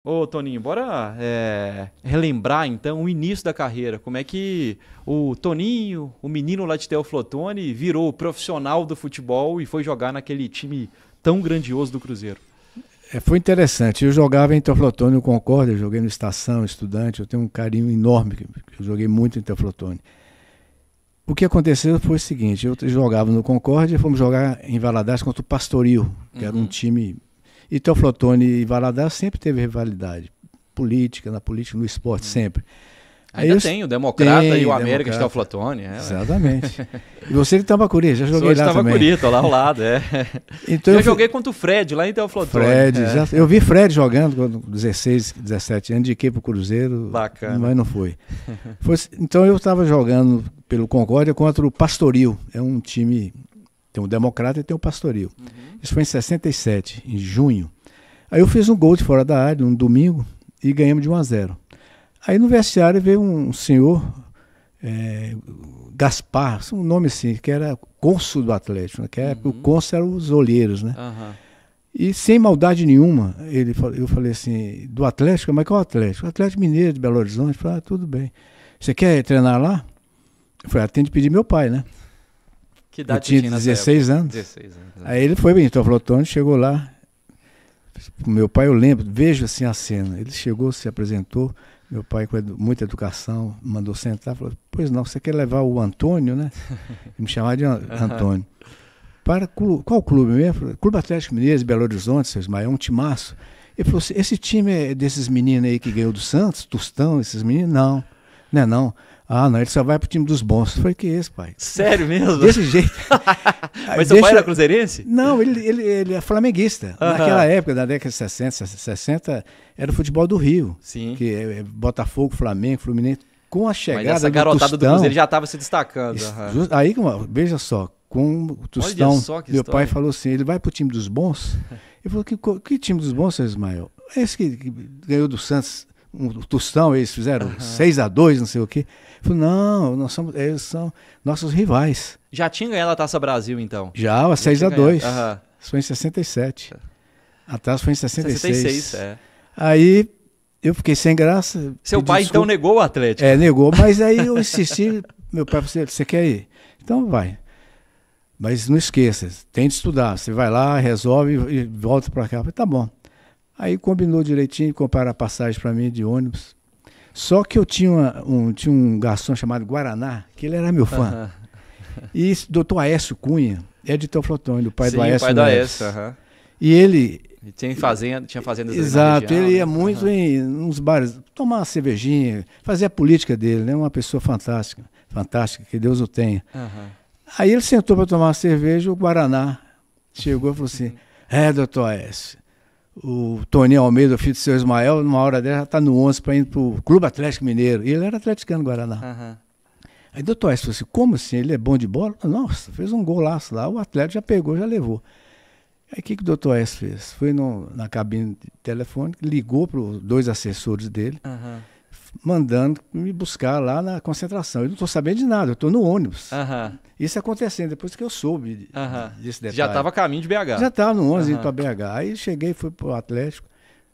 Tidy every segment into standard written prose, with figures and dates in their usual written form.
Ô, Toninho, bora relembrar então o início da carreira. Como é que o Toninho, o menino lá de Teoflotone, virou profissional do futebol e foi jogar naquele time tão grandioso do Cruzeiro? Foi interessante. Eu jogava em Teoflotone, no Concórdia, joguei no Estação, Estudante. Eu tenho um carinho enorme, eu joguei muito em Teoflotone. O que aconteceu foi o seguinte: eu jogava no Concórdia e fomos jogar em Valadares contra o Pastoril, que era um time. E Teoflotone e Valadares sempre teve rivalidade política, na política, no esporte, sempre. Ainda tem o Democrata e o América de Teoflotone. Exatamente. E você de Tambacuri, já joguei lá também. Tambacuri, tô lá ao lado, Então já joguei contra o Fred, lá em Teoflotone. Eu vi Fred jogando com 16, 17 anos, indiquei pro Cruzeiro, bacana, mas não foi. Então eu estava jogando pelo Concórdia contra o Pastoril, é um time, tem o Democrata e tem o Pastoril. Isso foi em 67, em junho. Aí eu fiz um gol de fora da área, um domingo, e ganhamos de 1-0. Aí no vestiário veio um senhor, Gaspar, um nome assim, que era cônsul do Atlético, né? Que o cônsul eram os olheiros, né? E sem maldade nenhuma, eu falei assim, do Atlético? Mas qual Atlético? O Atlético Mineiro de Belo Horizonte. Eu falei, tudo bem. Você quer treinar lá? Eu falei, tem de pedir meu pai, né? Que idade eu tinha 16 anos. 16 anos. Aí ele foi bem, então Flotone, chegou lá. Meu pai, eu lembro, vejo assim a cena. Ele chegou, se apresentou. Meu pai, com muita educação, mandou sentar. Falou, pois não, você quer levar o Antônio, né? Ele me chamava de Antônio. Para qual clube mesmo? Clube Atlético Mineiro de Belo Horizonte, seu Ismael, um timaço. Ele falou assim, esse time é desses meninos aí que ganhou do Santos, Tostão, esses meninos? Não, não é não. Ah, não, ele só vai pro time dos bons. Eu falei, que esse, pai? Sério mesmo? Desse jeito. Mas seu pai era cruzeirense? Não, ele é flamenguista. Naquela época, da década de 60, era o futebol do Rio. Sim. Que é Botafogo, Flamengo, Fluminense. Com a chegada Mas essa garotada do Cruzeiro já estava se destacando. Aí, veja só, com o Tostão, meu pai falou assim, ele vai pro time dos bons? Ele falou, que time dos bons, seu Ismael? Esse que ganhou do Santos, o Tostão, eles fizeram 6-2, não sei o quê. Ele falou, não, eles são nossos rivais. Já tinha ganhado a Taça Brasil, então? Já, 6-2. Isso foi em 67. A taça foi em 66. Aí eu fiquei sem graça. Seu pai, então, negou o Atlético? Negou, mas aí eu insisti. Meu pai falou, você quer ir? Então vai. Mas não esqueça, tem de estudar. Você vai lá, resolve e volta para cá. Eu falei, tá bom. Aí combinou direitinho, compraram a passagem para mim de ônibus. Só que eu tinha um garçom chamado Guaraná, que ele era meu fã. E esse doutor Aécio Cunha, é de Teoflotone, o pai do Aécio. Sim, o pai do Aécio. E ele... Tinha fazendas. Exato, ele ia muito em uns bares, tomar uma cervejinha, fazer a política dele, né? Uma pessoa fantástica, que Deus o tenha. Aí ele sentou para tomar uma cerveja, o Guaraná chegou e falou assim, doutor Aécio, o Toninho Almeida, o filho do seu Ismael, numa hora dela, já está no 11 para ir para o Clube Atlético Mineiro. E ele era atleticano, Guaraná. Aí o doutor Aécio falou assim, como assim? Ele é bom de bola? Nossa, fez um golaço lá, o atleta já pegou, já levou. Aí o que o doutor Aécio fez? Foi na cabine de telefone, ligou para os 2 assessores dele, mandando me buscar lá na concentração. Eu não estou sabendo de nada, eu estou no ônibus. Isso acontecendo, depois que eu soube desse detalhe. Já estava a caminho de BH? Já estava no 11 indo para BH. Aí cheguei, fui para o Atlético,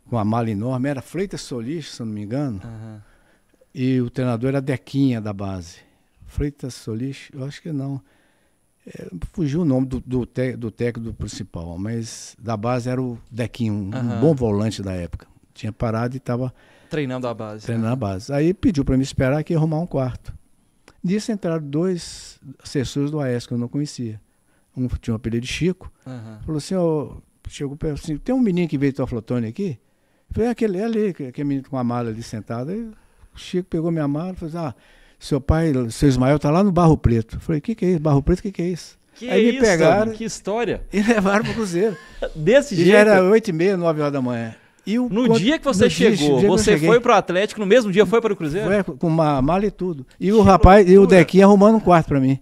com uma mala enorme, era Freitas Solis, se eu não me engano, e o treinador era Dequinha, da base. Freitas Solis, eu acho que não. Fugiu o nome do técnico principal, mas da base era o Dequinha, um bom volante da época. Tinha parado e estava... Treinando a base. Treinando a base. Aí pediu para me esperar que ia arrumar um quarto. Nisso entraram 2 assessores do Aécio que eu não conhecia. Um tinha um apelido de Chico. Falou assim, chegou perto assim, tem um menino que veio do Teoflotone aqui? Eu falei, aquele menino com a mala ali sentado. Aí o Chico pegou minha mala e falou assim, seu pai, seu Ismael, tá lá no Barro Preto. Eu falei, o que é isso? Barro Preto, o que é isso? Aí me pegaram, que história. E levaram para o Cruzeiro. Desse jeito? Já era 8h30, 9 horas da manhã. No dia que você chegou, você foi pro Atlético, no mesmo dia foi para o Cruzeiro? Foi, com uma mala e tudo. E o rapaz, e o Dequinha arrumando um quarto para mim.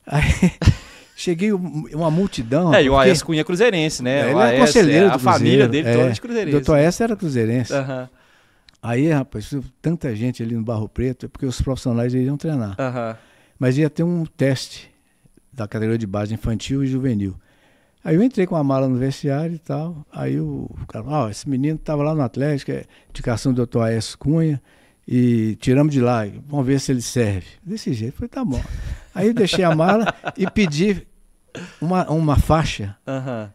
Aí cheguei, uma multidão. E o Aécio Cunha é cruzeirense, né? Ele era conselheiro do a família dele toda de cruzeirense. O doutor Aécio era cruzeirense. Aí, rapaz, tanta gente ali no Barro Preto, porque os profissionais iriam treinar. Mas ia ter um teste da categoria de base infantil e juvenil. Aí eu entrei com a mala no vestiário e tal. Aí o cara, esse menino estava lá no Atlético, indicação do Dr. Aécio Cunha, e tiramos de lá, vamos ver se ele serve. Desse jeito, falei, tá bom. Aí eu deixei a mala e pedi uma faixa.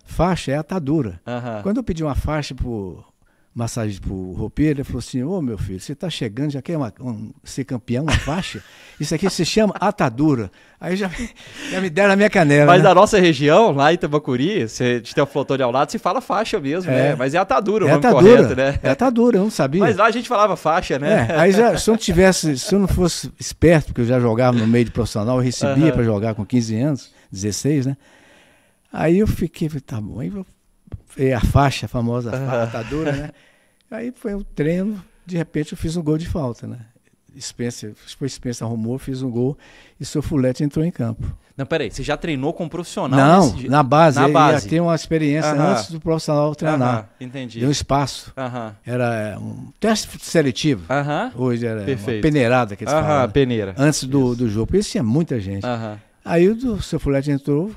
Faixa é atadura. Quando eu pedi uma faixa massagem pro roupeiro, ele falou assim, meu filho, você tá chegando, já quer ser campeão, uma faixa? Isso aqui se chama atadura. Aí já me deram na minha canela. Mas né? na nossa região, lá em Tambacuri, você tem o Flotone ao lado, se fala faixa mesmo, né? Mas é atadura o nome correto, né? É atadura, eu não sabia. Mas lá a gente falava faixa, né? Aí se eu não fosse esperto, porque eu já jogava no meio de profissional, eu recebia para jogar com 15 anos, 16, né? Aí eu fiquei, tá bom, aí a faixa, a famosa atadura, né? Aí foi um treino, de repente eu fiz um gol de falta, né? Spencer arrumou, fiz um gol e seu Fulete entrou em campo. Não, peraí, você já treinou com um profissional? Não, na base. Na base. Já tem uma experiência antes do profissional treinar. Entendi. Deu um espaço. Era um teste seletivo. Hoje era uma peneirada que eles falam. Peneira. Antes do jogo, porque isso tinha muita gente. Aí o seu Fulete entrou,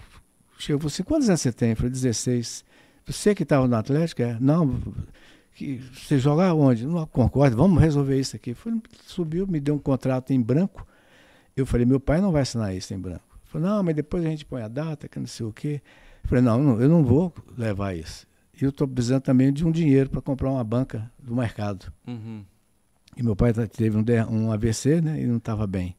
chegou e falou assim, quantos anos você tem? Eu falei, 16. Você que estava no Atlético? Não, você joga onde? Não concordo, vamos resolver isso aqui. Subiu, me deu um contrato em branco. Eu falei, meu pai não vai assinar isso em branco. Ele falou, não, mas depois a gente põe a data, que não sei o quê. Eu falei, não, eu não vou levar isso. E eu estou precisando também de um dinheiro para comprar uma banca do mercado. E meu pai teve um AVC, né, e não estava bem.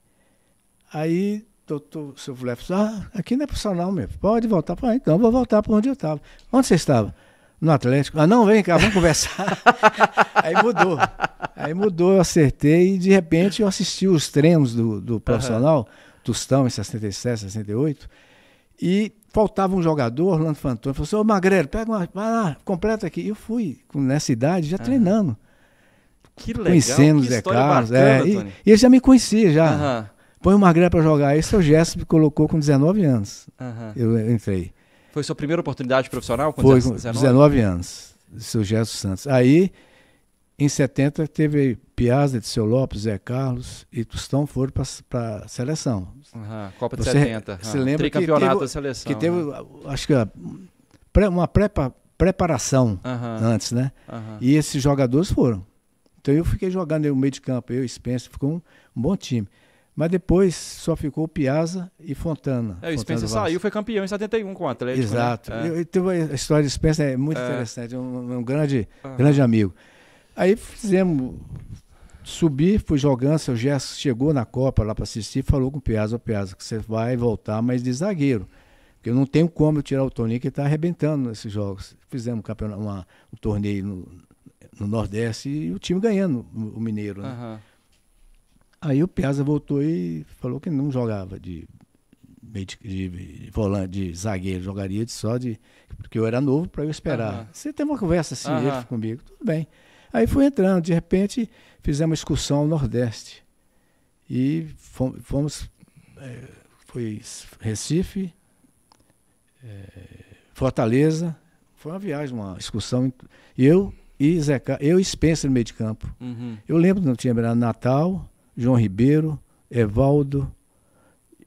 Aí o seu Fulete falou, aqui não é profissional mesmo, pode voltar. Falei, então eu vou voltar para onde eu estava. Onde você estava? No Atlético. Não, vem cá, vamos conversar. Aí mudou, eu acertei e de repente eu assisti os treinos do profissional, Tostão em 67, 68, e faltava um jogador, Orlando Fantoni, falou assim, ô Magrelo, vai lá, completa aqui. E eu fui, nessa idade, já treinando. Que legal, conhecendo o Zé Carlos. E ele já me conhecia, já. Põe o Magrelo para jogar. Esse seu Gesso me colocou com 19 anos. Eu entrei. Foi sua primeira oportunidade profissional? Foi com 19 anos, seu Gerson Santos. Aí, em 70, teve Piazza, Diceu Lopes, Zé Carlos e Tostão foram para a seleção. Copa de 70. Você lembra tricampeonato da seleção. Que teve, acho que uma preparação antes, né? E esses jogadores foram. Então eu fiquei jogando no meio de campo, eu e Spencer, ficou um bom time. Mas depois só ficou Piazza e Fontana. O Spencer saiu, foi campeão em 71 com o Atlético. Exato. Né? A história de Spencer é muito interessante, um grande amigo. Aí subi, fui jogando, seu Gerson chegou na Copa lá para assistir, falou com o Piazza, que você vai voltar, mas de zagueiro. Porque eu não tenho como eu tirar o Toninho, que está arrebentando nesses jogos. Fizemos um torneio no Nordeste e o time ganhando o Mineiro, né? Aí o Piazza voltou e falou que não jogava de volante, de zagueiro, jogaria porque eu era novo para eu esperar. Você tem uma conversa assim, ele comigo, tudo bem. Aí fui entrando, de repente fizemos uma excursão ao Nordeste. E fomos, foi Recife, Fortaleza, foi uma viagem, uma excursão. Eu e Spencer no meio de campo. Eu lembro que não tinha Natal, João Ribeiro, Evaldo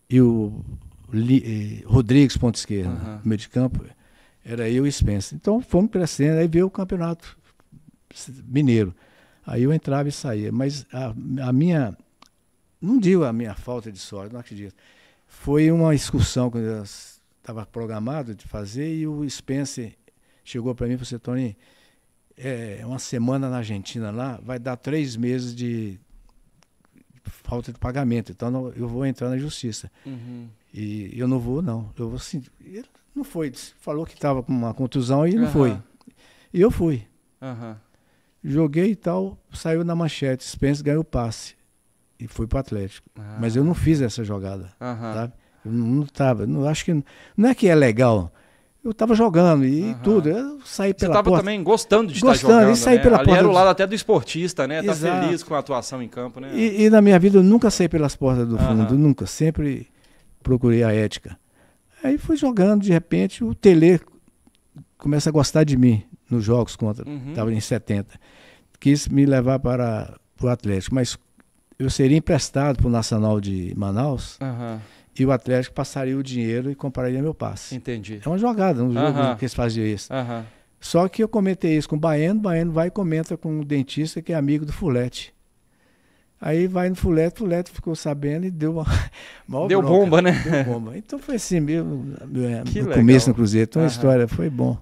e o Rodrigues, ponta esquerda, no meio de campo, era eu e Spencer. Então fomos crescendo, aí veio o campeonato mineiro. Aí eu entrava e saía. Mas a minha, não digo a minha falta de sorte, não acredito. Foi uma excursão que eu estava programado de fazer e o Spencer chegou para mim e falou assim, Tony, uma semana na Argentina lá, vai dar 3 meses de falta de pagamento, então eu vou entrar na justiça. E eu não vou, não. Eu vou assim, ele não foi, falou que estava com uma contusão e não foi. E eu fui. Joguei e tal, saiu na manchete, Spencer ganhou o passe e foi para o Atlético. Mas eu não fiz essa jogada, sabe? Eu não estava, acho que não é que é legal. Eu estava jogando e tudo. Eu saí pela porta. Você estava também gostando de estar jogando, e saí pela Ali porta. Era o lado até do esportista, né? Exato. Tá feliz com a atuação em campo, né? E na minha vida eu nunca saí pelas portas do fundo, nunca. Sempre procurei a ética. Aí fui jogando, de repente o Tele começa a gostar de mim nos jogos contra. Estava em 70. Quis me levar para o Atlético, mas eu seria emprestado para o Nacional de Manaus. e o Atlético passaria o dinheiro e compraria meu passe. Entendi. É uma jogada, um jogo que eles faziam isso. Só que eu comentei isso com o Baiano vai e comenta com um dentista que é amigo do Fulete. Aí vai no Fulete ficou sabendo e deu uma deu bronca, bomba, né? Deu bomba. Então foi assim mesmo, no começo no Cruzeiro. Então a história foi bom.